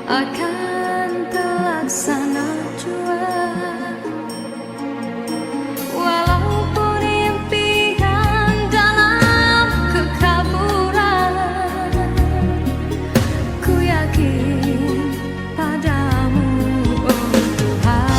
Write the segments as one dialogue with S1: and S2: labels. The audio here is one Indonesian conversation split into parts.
S1: akan terlaksana jua. Walaupun impian dalam kekaburan, ku yakin padamu, oh Tuhan.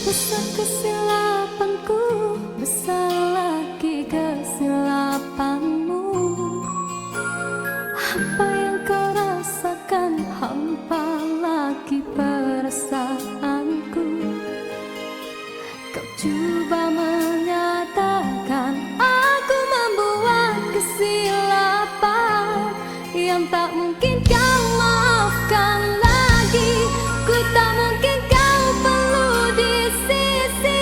S1: Besar kesilapanku, besar lagi kesilapanmu. Apa yang kau rasakan, hampa lagi perasaanku. Kau coba menyatakan aku membuat kesilapan yang tak mungkin kau maafkan lagi. Ku tak mungkin kau perlu di sisi.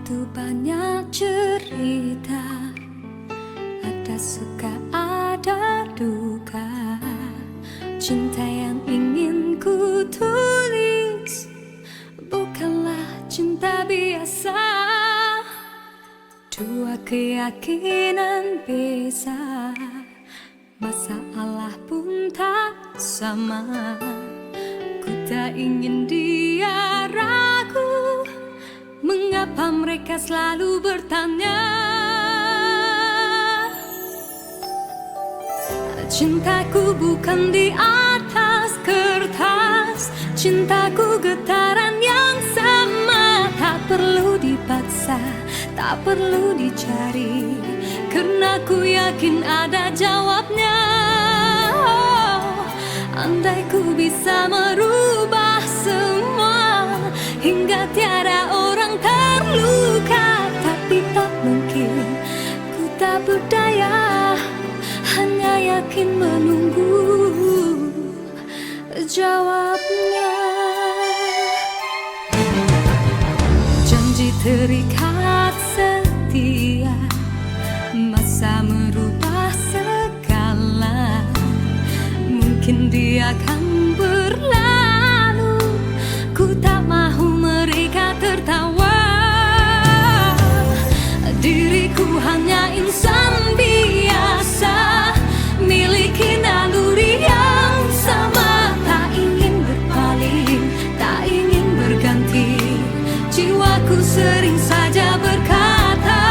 S1: Begitu banyak cerita, ada suka ada duka. Cinta yang ingin ku tulis bukanlah cinta biasa. Dua keyakinan beza, masalah pun tak sama. Ku tak ingin dia ragu, mengapa mereka selalu bertanya. Cintaku bukan di atas kertas, cintaku getaran yang sama. Tak perlu dipaksa, tak perlu dicari, karena ku yakin ada jawabnya. Oh, andai ku bisa merubah semua hingga tiada orang terluka, tapi tak mungkin, ku tak berdaya, hanya yakin menunggu jawabnya. Janji terikat setia, masa merubah segala. Mungkin dia akan berlalu, ku tak mahu mereka tertawa. Diriku hanya insan biasa, miliki naluri yang sama. Tak ingin berpaling, tak ingin berganti, jiwaku sering saja berkata,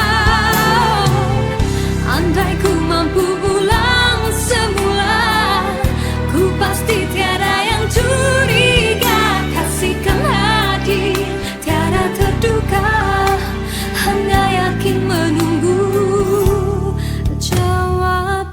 S1: andai ku mampu ulang semula, ku pasti tiada yang curiga. Kasihkan hati, tiada terduga, hanya yakin menunggu jawaban.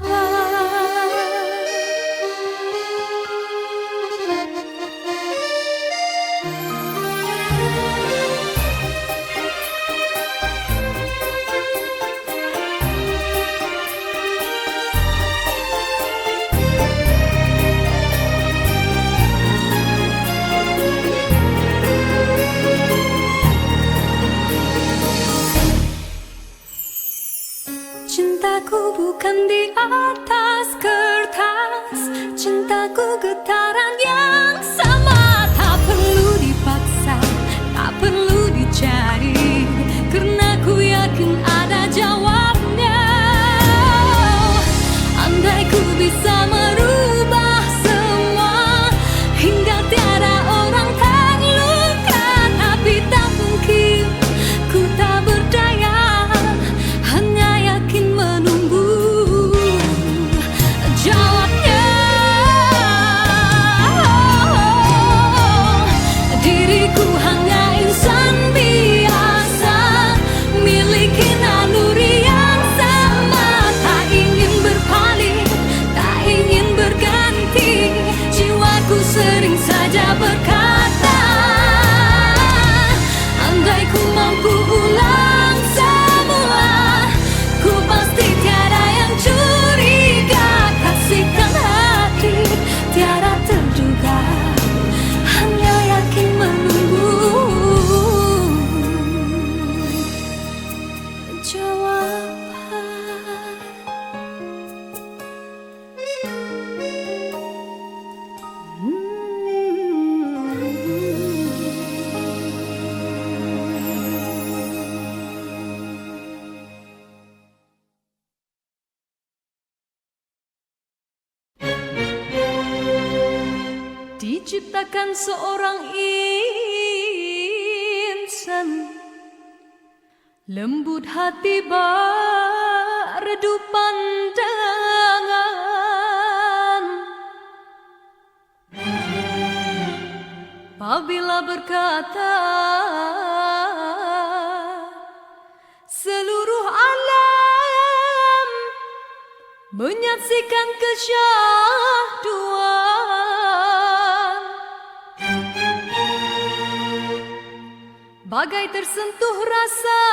S1: Cintaku bukan di atas kertas, cintaku getaran yang sama. Tak perlu dipaksa, tak perlu dicari, karena ku yakin ada jawabnya. Andai ku bisa merubah semua hingga tiada orang terluka, tapi tak mungkin, ku tak berdaya, hanya yakin menunggu jawabnya. Diriku hanya insan biasa, miliki naluri yang sama. Tak ingin berpaling, tak ingin berganti, jiwaku sering saja berkata, andai ku mampu ulang semua, ku pasti tiada yang curiga. Kasihkan hati, tiada terduga, hanya yakin menunggu jawaban. Diciptakan seorang insan, lembut hati berdu pandangan. Apabila berkata, seluruh alam menyaksikan kesyahduan, bagai tersentuh rasa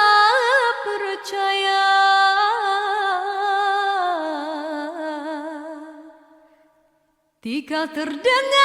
S1: percaya. Tika terdengarkan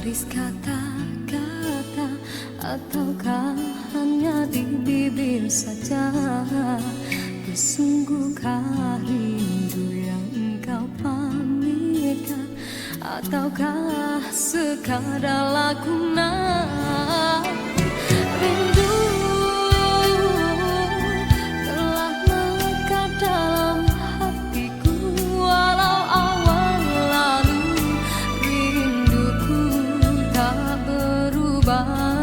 S1: baris kata-kata, ataukah hanya di bibir saja? Bersungguhkah rindu yang engkau pamerkan, ataukah sekadar lakonan? Rindu telah melekat dalam hatiku, walau awal lalu rinduku tak berubah.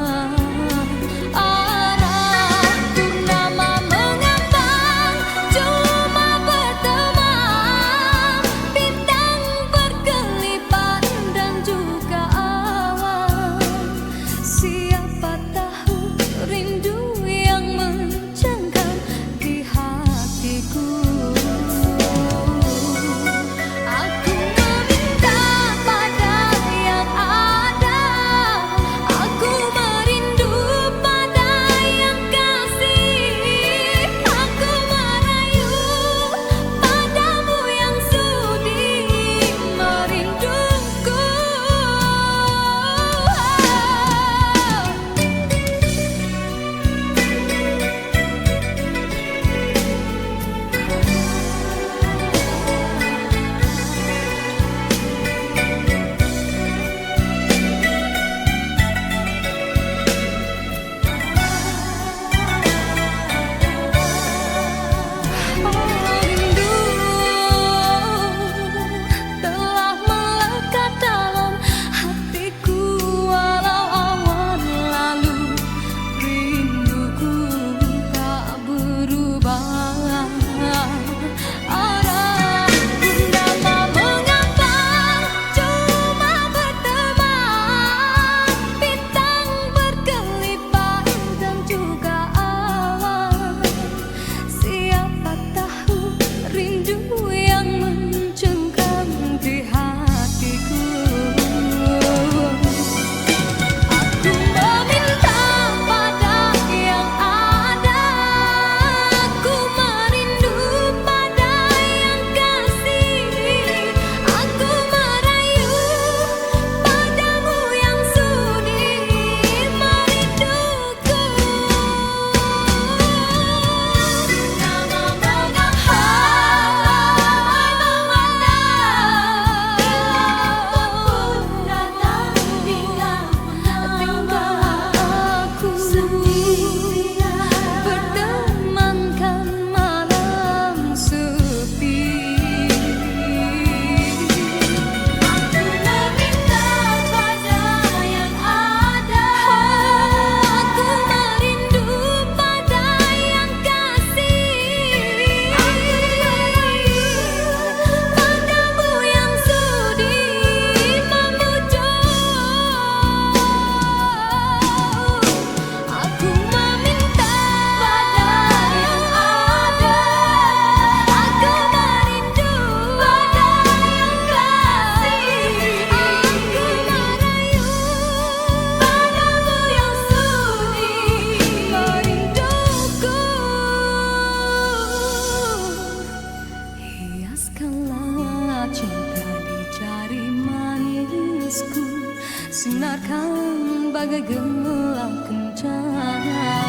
S1: Sinarkan bagai gelang kencana,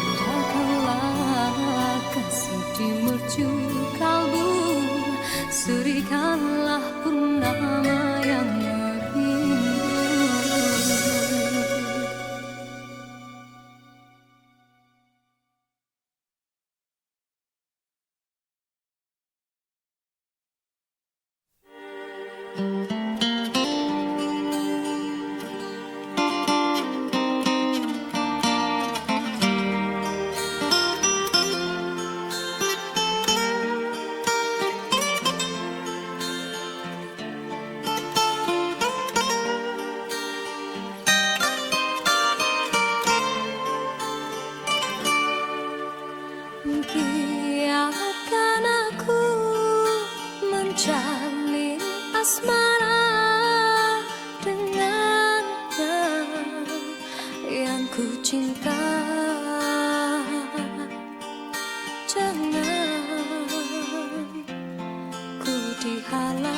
S1: indahkanlah kasih di mercu kalbu, serikanlah purnama yang merindu. Biarkan aku menjalin asmara dengannya yang ku cinta. Jangan ku dihalang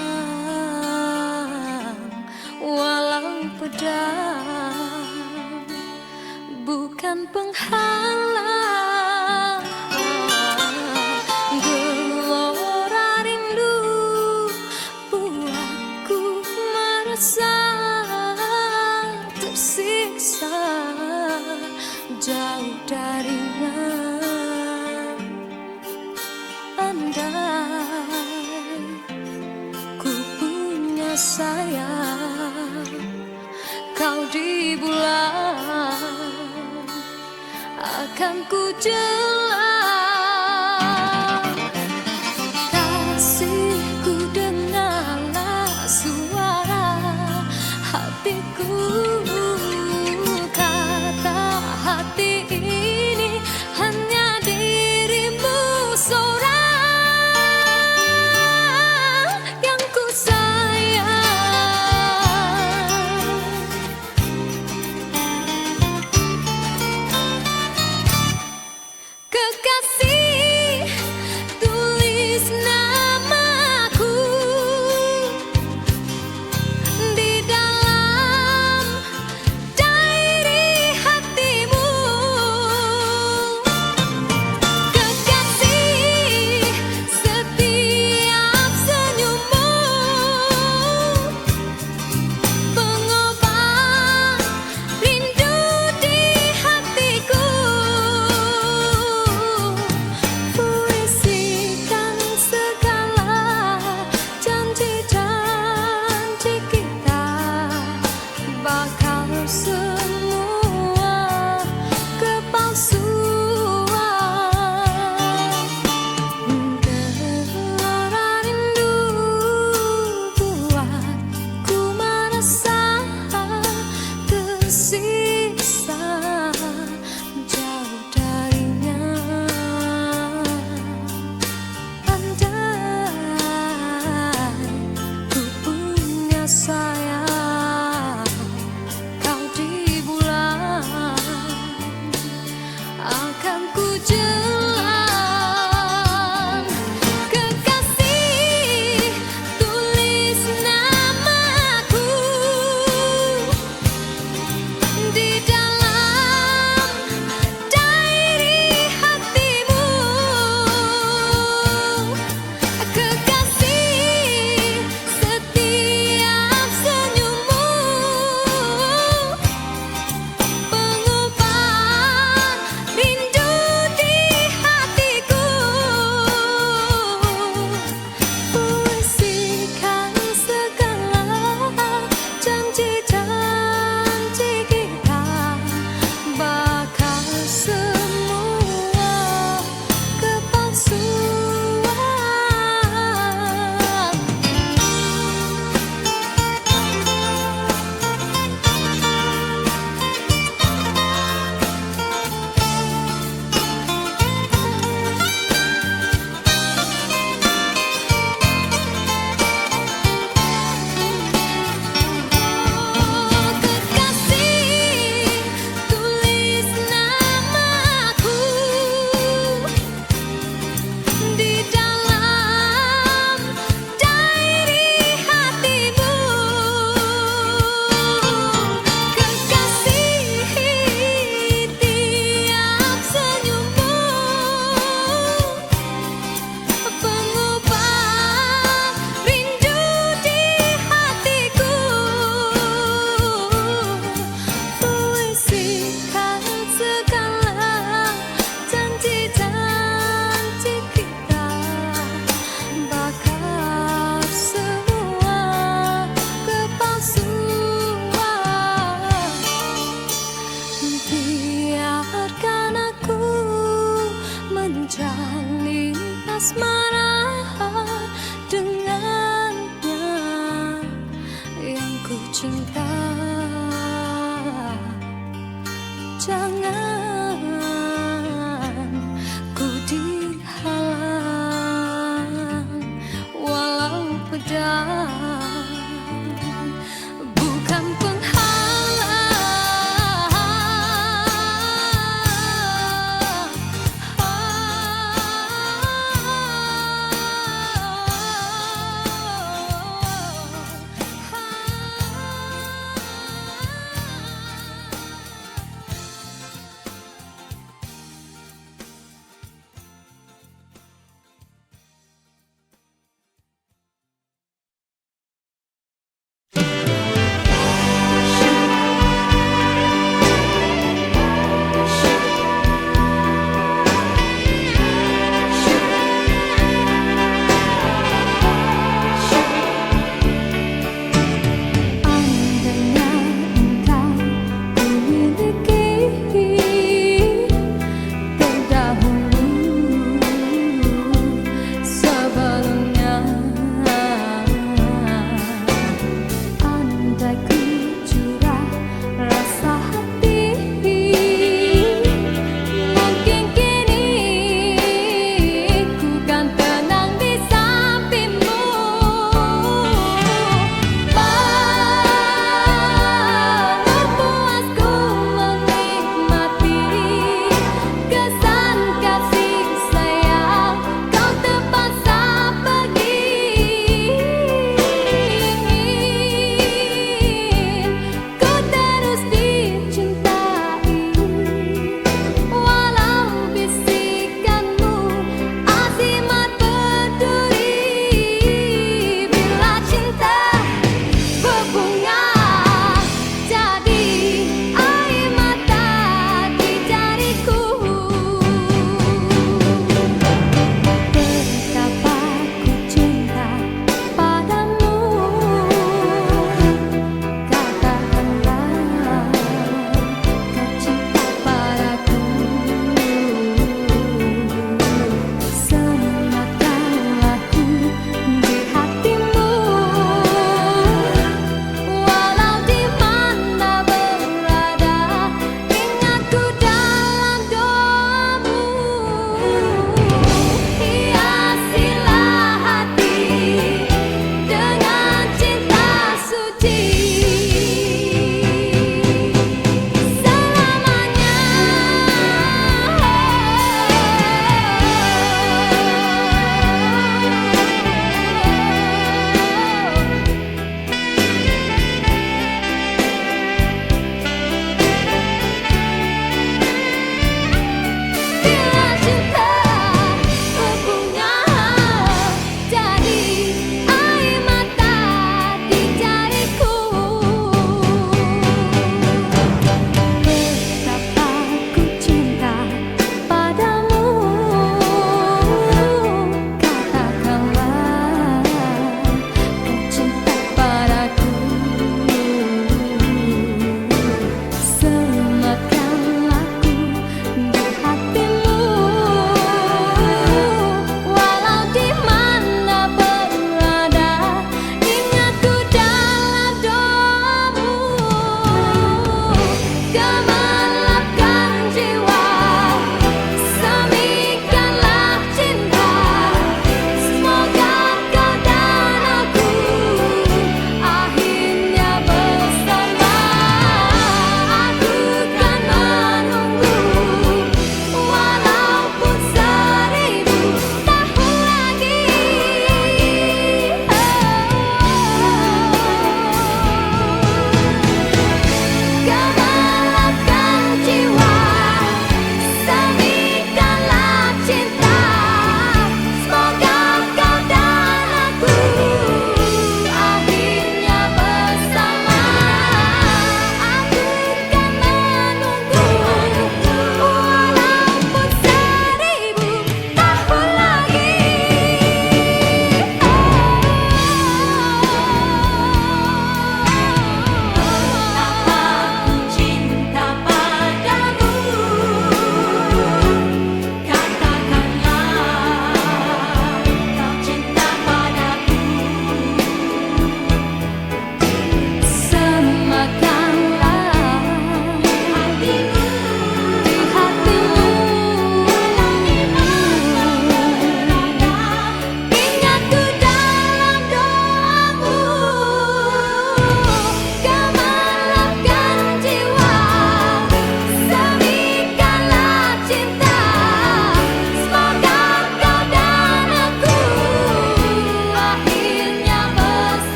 S1: walau pedang penghalang gelora rindu buatku merasa tersiksa jauh darinya. Andai ku punya sayang kau di bulan, akan ku jelas kasihku, dengarlah suara hatiku. Kata hati ini hanya dirimu seorang yang ku sayang. Kekasih, tulis namaku di dalam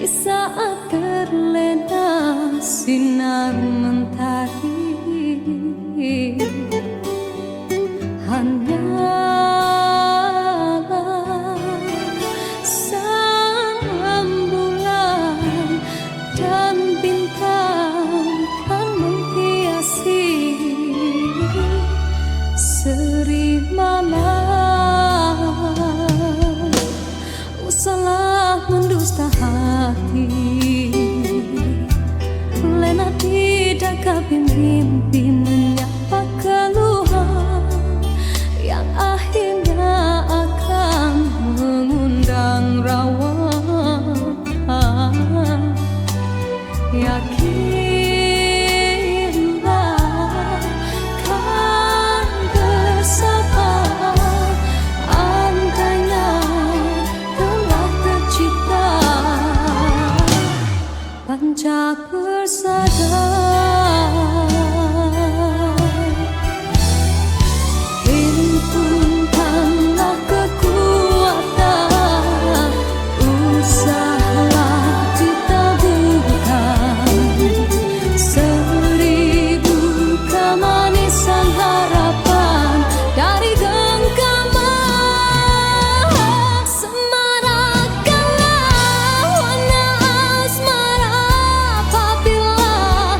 S1: di saat terlena sinar mentari. Hanyalah sang bulan dan bintang kan menghiasi seri malam. Usahlah mendusta hati, lena tidak kapi mimpi menyapa keluhan yang akhirnya akan mengundang rawa. Yakinlah kan bersabar, andainya telah tercipta panca persada. Himpunkanlah kekuatan, usahalah ditaburkan seribu kemanisan harapan dari genggaman. Semarakkanlah warna asmara apabila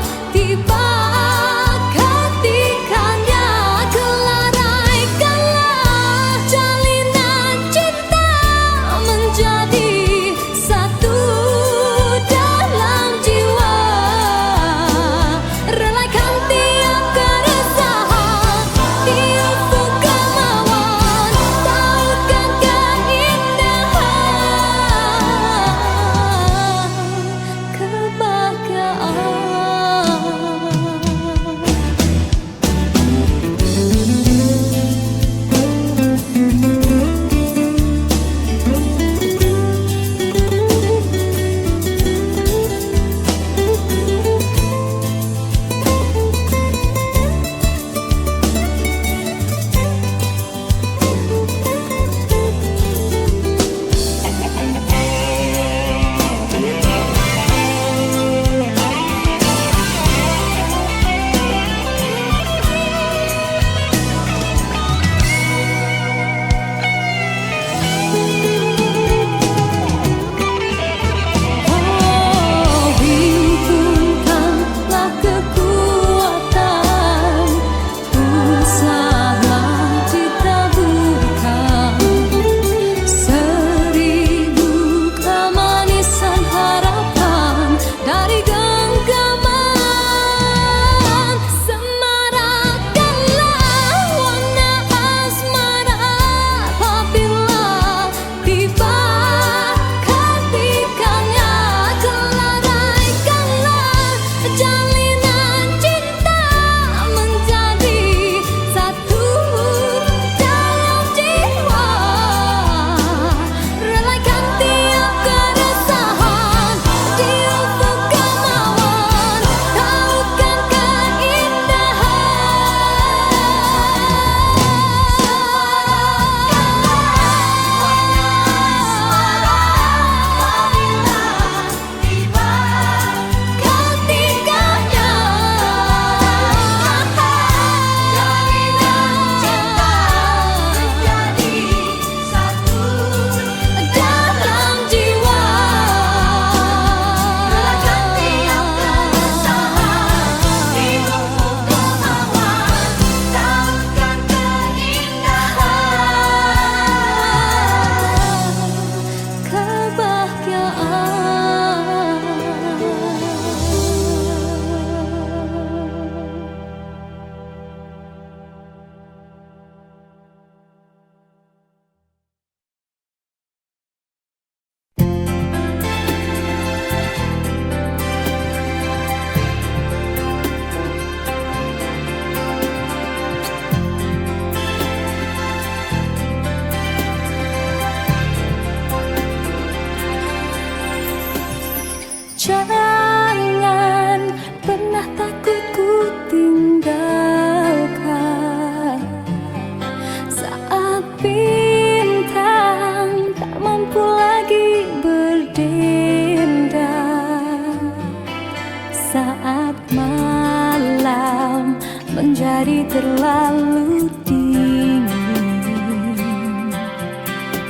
S1: hari terlalu dingin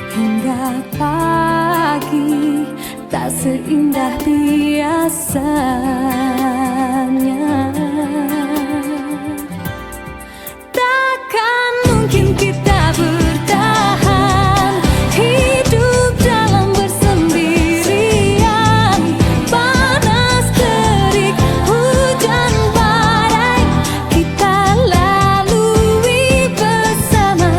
S1: hingga pagi tak seindah biasanya. Takkan mungkin kita bertahan hidup dalam bersendirian. Panas terik, hujan badai, kita lalui bersama.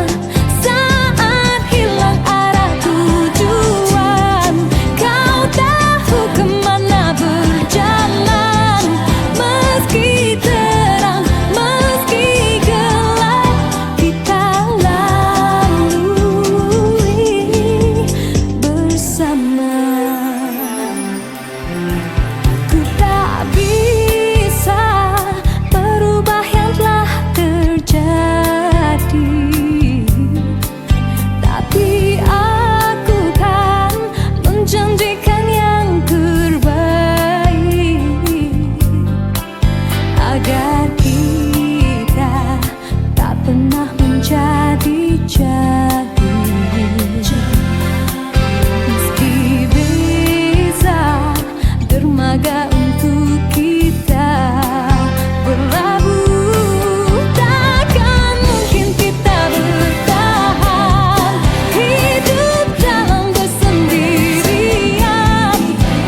S1: Saat hilang arah tujuan, kau tahu kemana berjalan. Meski terang, meski gelap, kita lalui bersama. Ku tak bisa merubah yang telah terjadi, tapi aku kan menjanjikan yang terbaik agar kita tak pernah menjadi-jadi. Meski beza dermaga untuk kita berlabuh, takkan mungkin kita bertahan hidup dalam bersendirian.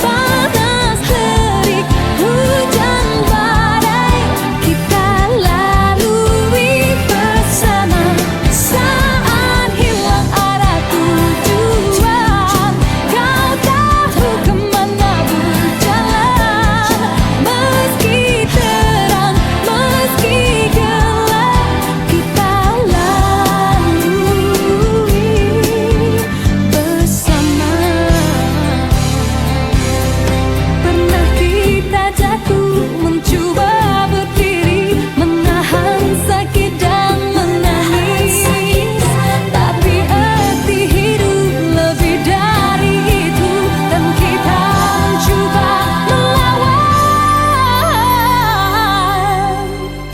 S1: Panas terik, hujan badai, kita lalui bersama. Saat hilang arah tujuan, kau tahu kemana berjalan. Meski terang, meski gelap, kita lalui bersama. Pernah kita jatuh, mencoba berdiri, menahan sakit dan menangis, tapi arti hidup lebih dari itu, dan kita mencoba melawan.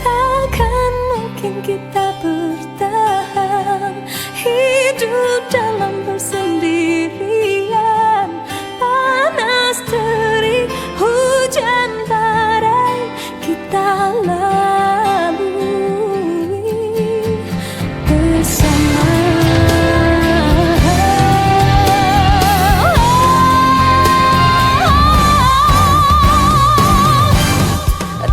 S1: Takkan mungkin kita bertahan hidup dalam bersendirian. Panas terik, hujan badai, kita lalui bersama.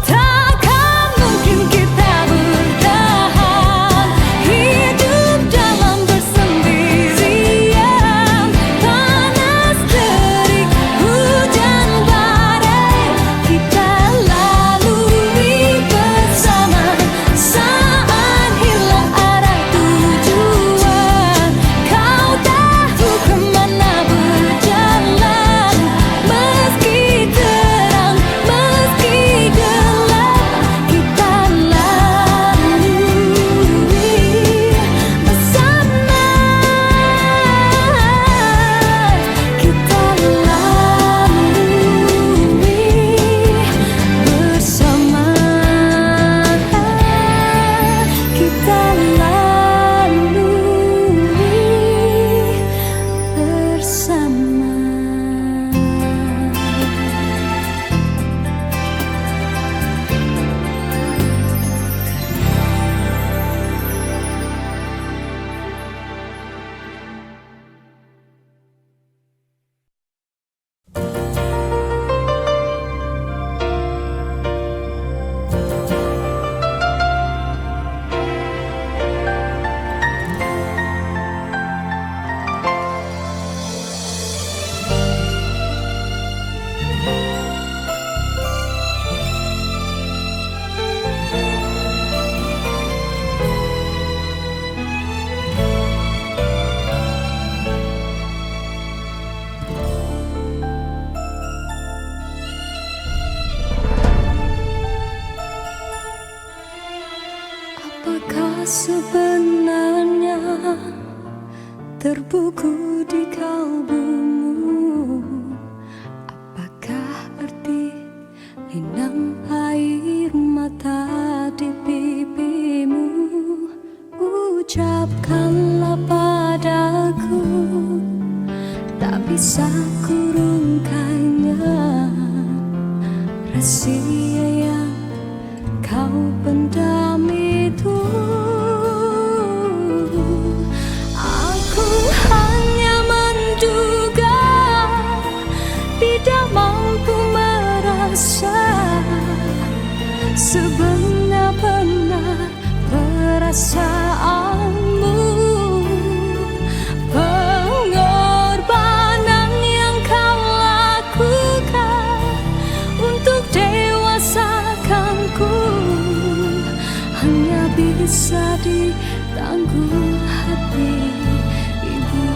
S1: Takkan mungkin kita bertahan hidup dalam bersendirian. Panas terik, hujan badai, kita lalui bersama. Saat hilang arah tujuan, kau tahu kemana berjalan. Meski terang, meski gelap, kita lalui bersama. Kita lalui bersama. Apakah sebenarnya terbuku di kalbumu? Apakah arti linang air mata di pipi bisa kurungkannya, rahasia yang kau pendam itu. Aku hanya menduga, tidak mampu merasa sebenar-benar perasaanmu. Pengorbanan yang kau lakukan untuk dewasakanku hanya bisa ditanggung hati ibu.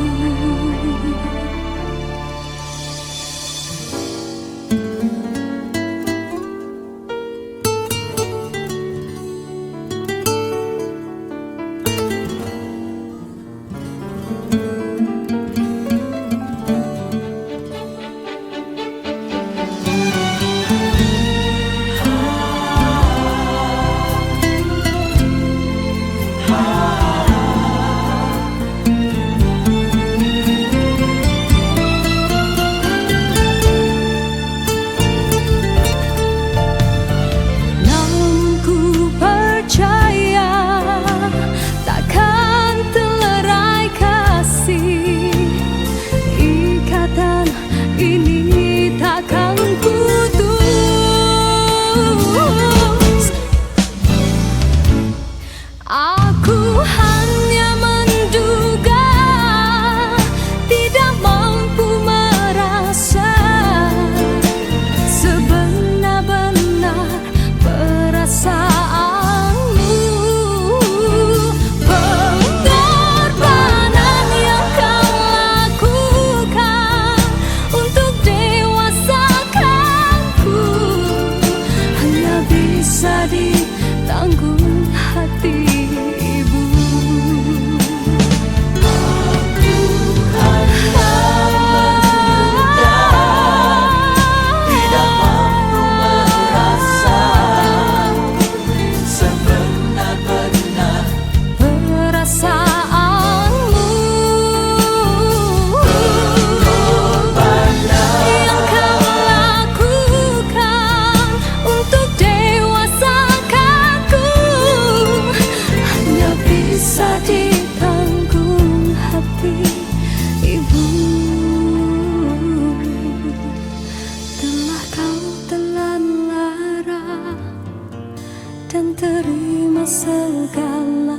S1: Aku hanya menduga, tidak mampu merasa sebenar-benar perasaanmu. Pengorbanan yang kau lakukan untuk dewasakanku hanya bisa ditanggung hati. Dan terima segala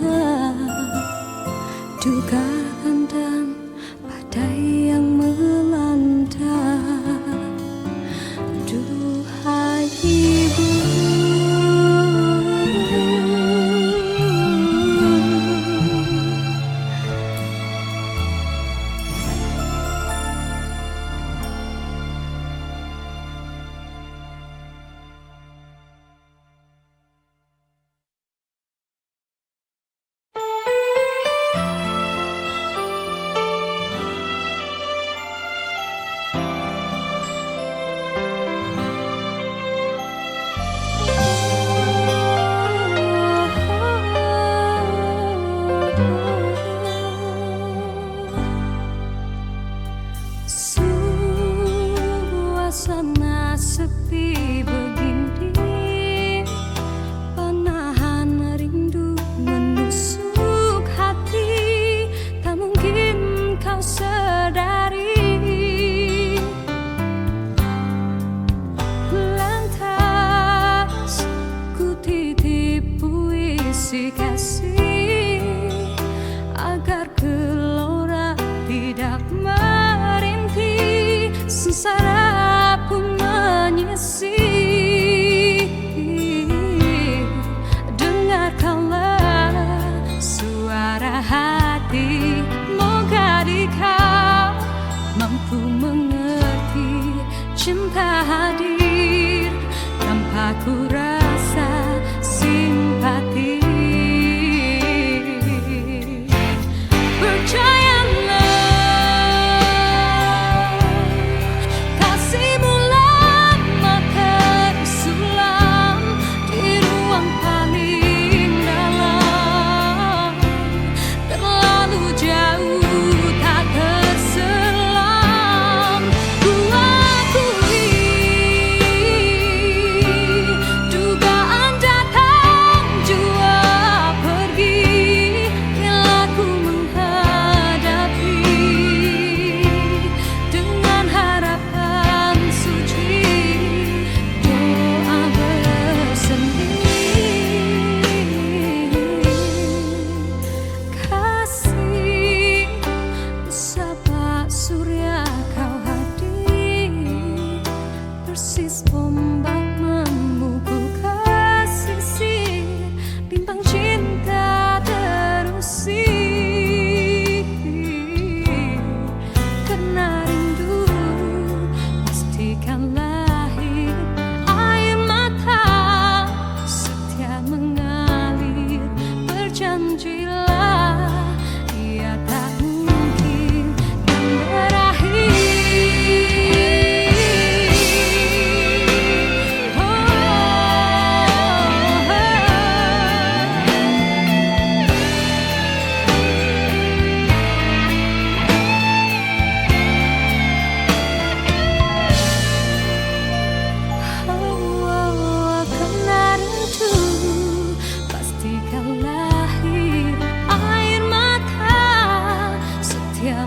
S1: dugaan dan badai yang melanda. Duhai ibu, suasana sepi begini, panahan rindu menusuk hati, tak mungkin kau sadari. Lantas ku titip puisi kasih agar gelora tidak merintih, sengsara pun menyisi. Dengarkanlah suara hati, moga kau mampu mengerti. Cinta hadir tanpa ku rasa simpati. Terlalu jauh tak terselam. persis ombak memukul ke sisir, bimbang cinta terusir. Karena rindu pastikan lahir, air mata setia mengalir. Berjanjilah ia tak mungkin kan berakhir.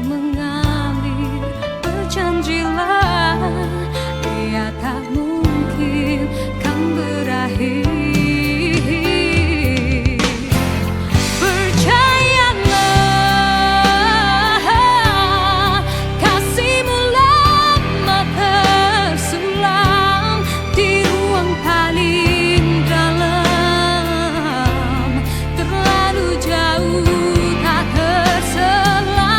S1: Mengalir, berjanjilah ia tak mungkin kan berakhir. Percayalah, kasihmu lama tersulam di ruang paling dalam, terlalu jauh tak terselam.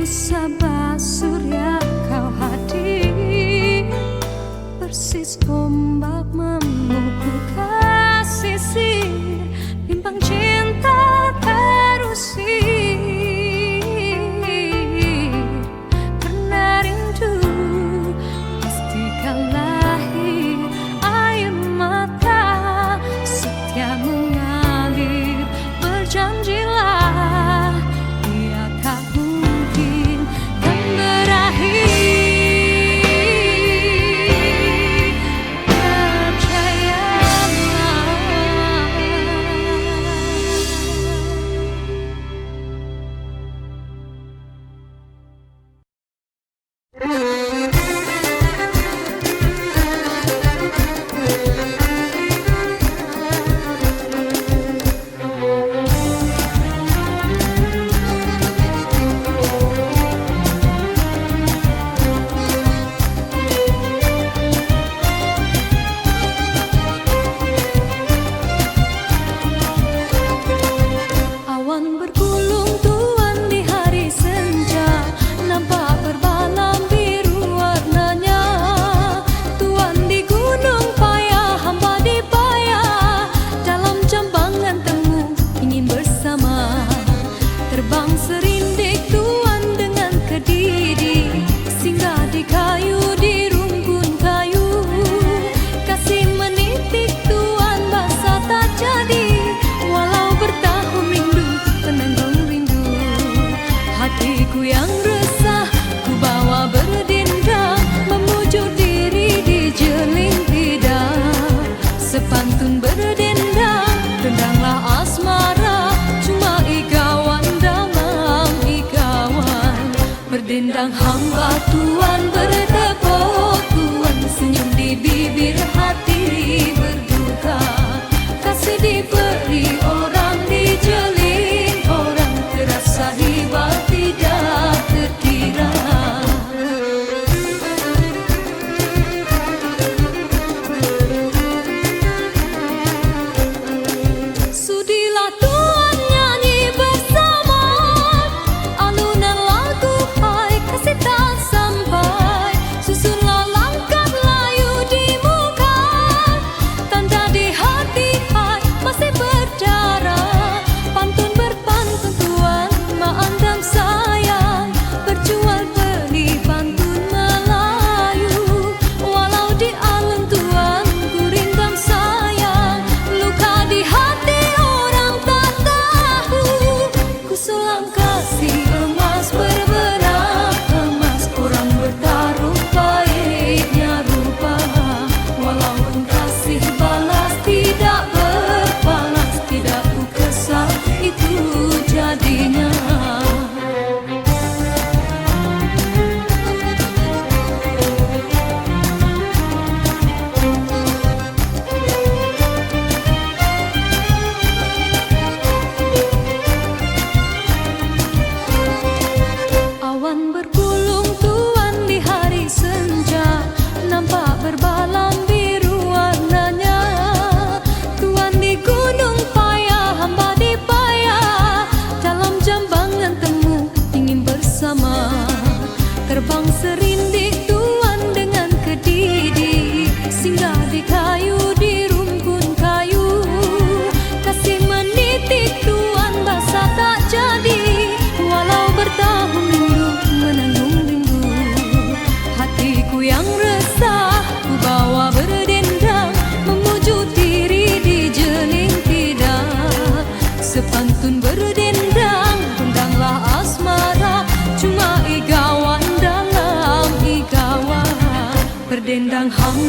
S1: Sabah surya kau hadir, persis ombak memukul ke sisir, bimbang cinta terusir. Karena rindu pastikan lahir, air mata setia mengalir. Berjanjilah ia tak mungkin kan berakhir. Percayalah.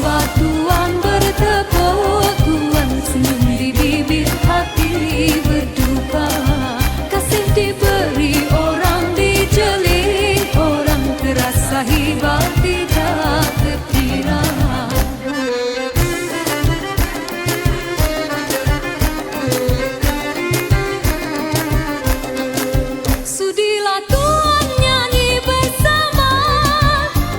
S1: batuan bertepuk, Tuhan senyum di bibir hati berduka. Kasih diberi orang dijeling, orang terasa hebat tidak terkira. Sudilah Tuhan nyanyi bersama,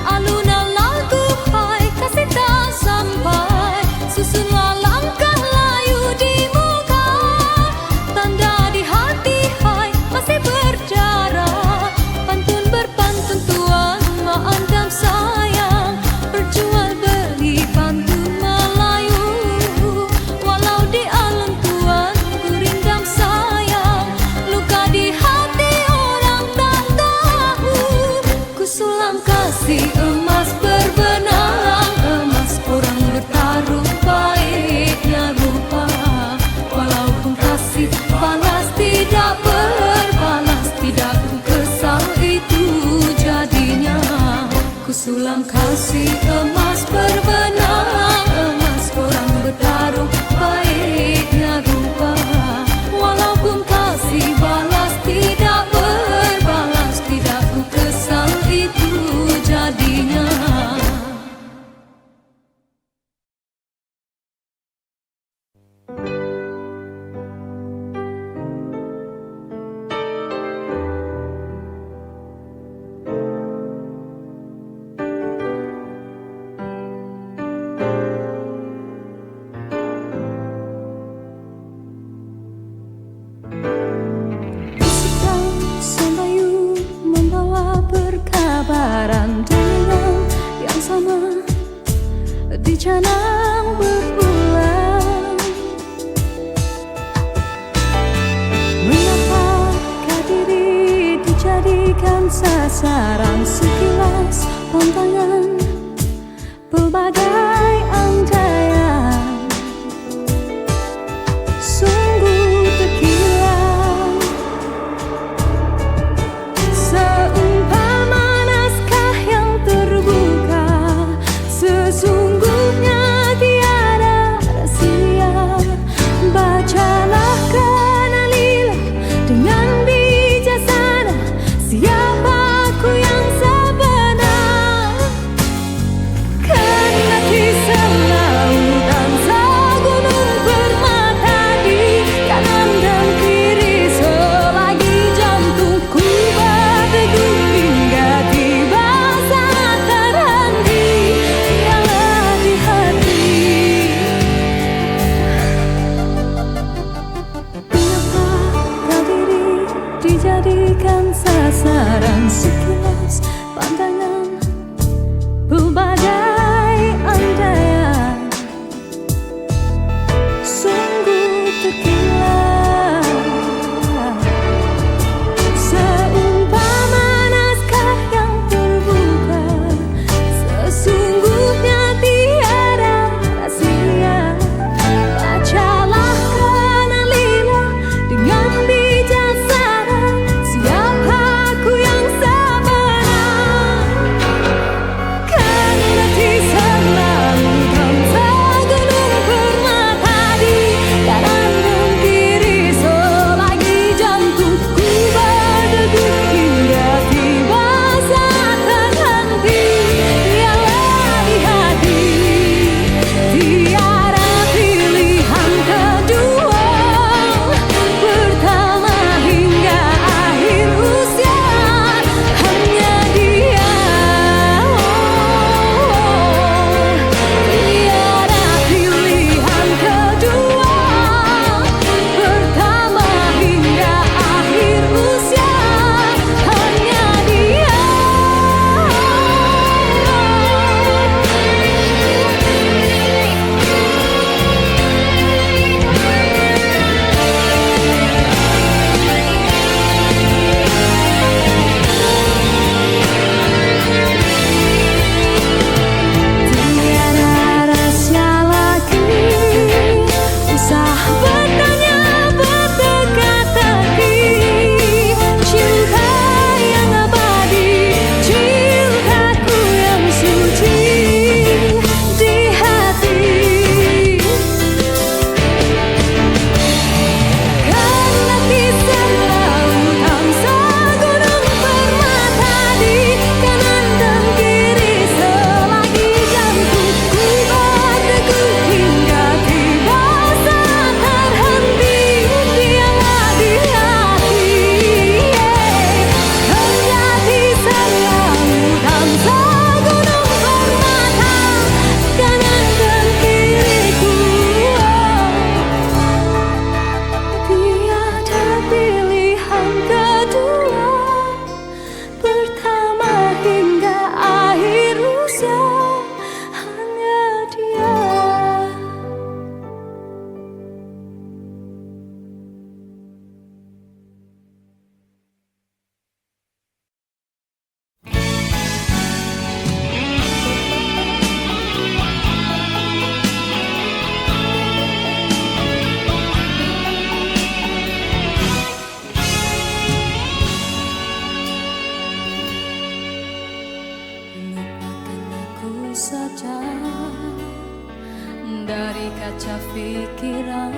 S1: alunan lagu hai kasih tak sampai. Susunlah langkah layu di muka, tanda di hati hai masih berjarak. Pantun berpantun Tuhan maaf dan sayang, berjual beli pantun Melayu. Walau di alam Tuhan ku rindam sayang, luka di hati orang tak tahu. Ku sulam kasih emas berbenang, emas orang bertaruh baiknya rupa. Walaupun kasih balas tidak berbalas, tidak ku kesal itu jadinya. Ku sulam kasih emas berbenang, emas orang bertaruh baiknya rupa. Walaupun kasih balas tidak berbalas, tidak ku kesal itu jadinya. Bisikan sembayu membawa perkabaran dengan yang sama di canang berbulan. Mengapakah diri dijadikan sasaran sekilas pantangan pelbagai antaian? Sungguh terkilat, seumpama naskah yang terbuka. Sesungguhnya tiada rahasia. Bacalah, kenalilah dengan bijaksana siapa aku yang sebenar. Kendati dari kaca pikiran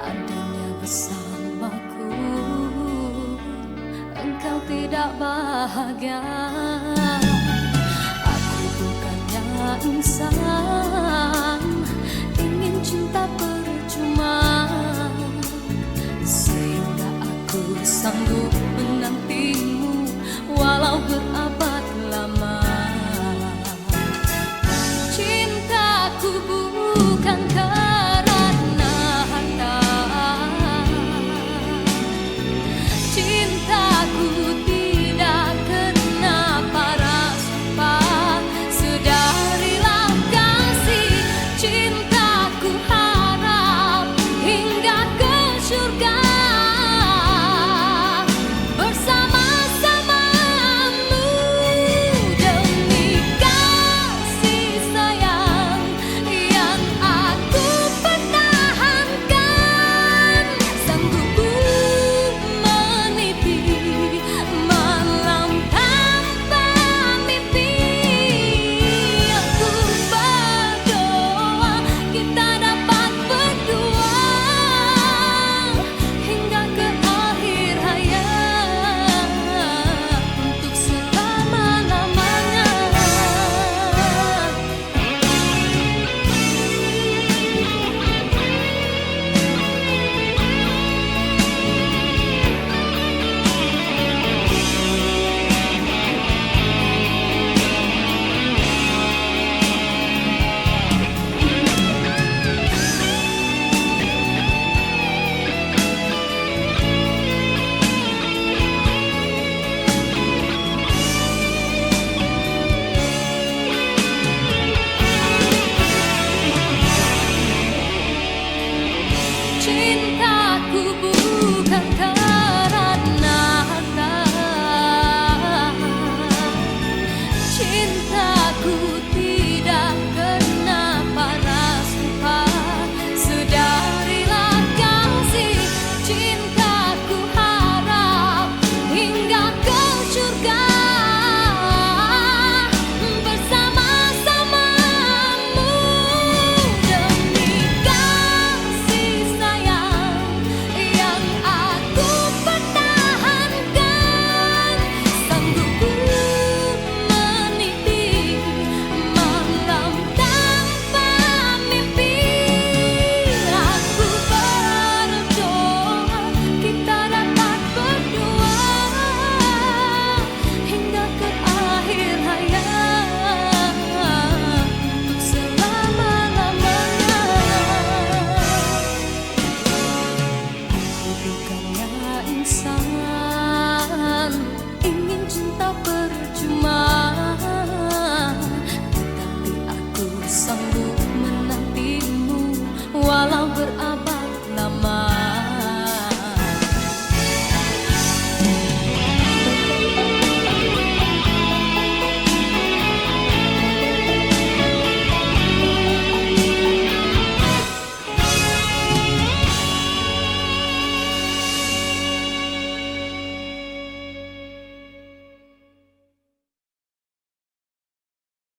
S1: adanya bersamaku, engkau tidak bahagia. Aku bukannya insan